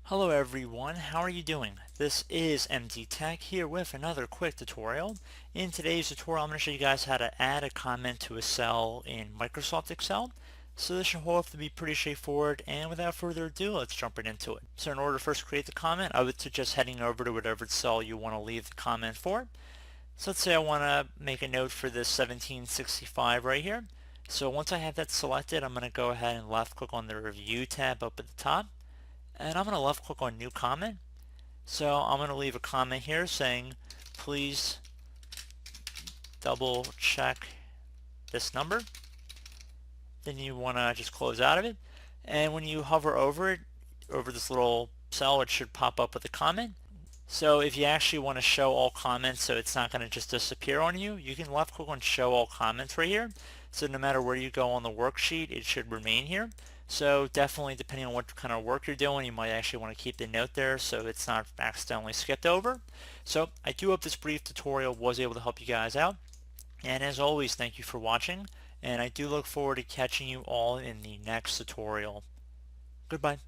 Hello everyone, how are you doing? This is MD Tech here with another quick tutorial. In today's tutorial I'm going to show you guys how to add a comment to a cell in Microsoft Excel. So this should hopefully be pretty straightforward, and without further ado, let's jump right into it. So in order to first create the comment, I would suggest heading over to whatever cell you want to leave the comment for. So let's say I want to make a note for this 1765 right here. So once I have that selected, I'm going to go ahead and left click on the review tab up at the top, and I'm going to left click on new comment. So I'm going to leave a comment here saying please double check this number. Then you want to just close out of it, and when you hover over it, over this little cell, it should pop up with a comment. So if you actually want to show all comments so it's not going to just disappear on you, you can left click on show all comments right here. So no matter where you go on the worksheet, it should remain here. So definitely, depending on what kind of work you're doing, you might actually want to keep the note there so it's not accidentally skipped over. So I do hope this brief tutorial was able to help you guys out. And as always, thank you for watching, and I do look forward to catching you all in the next tutorial. Goodbye.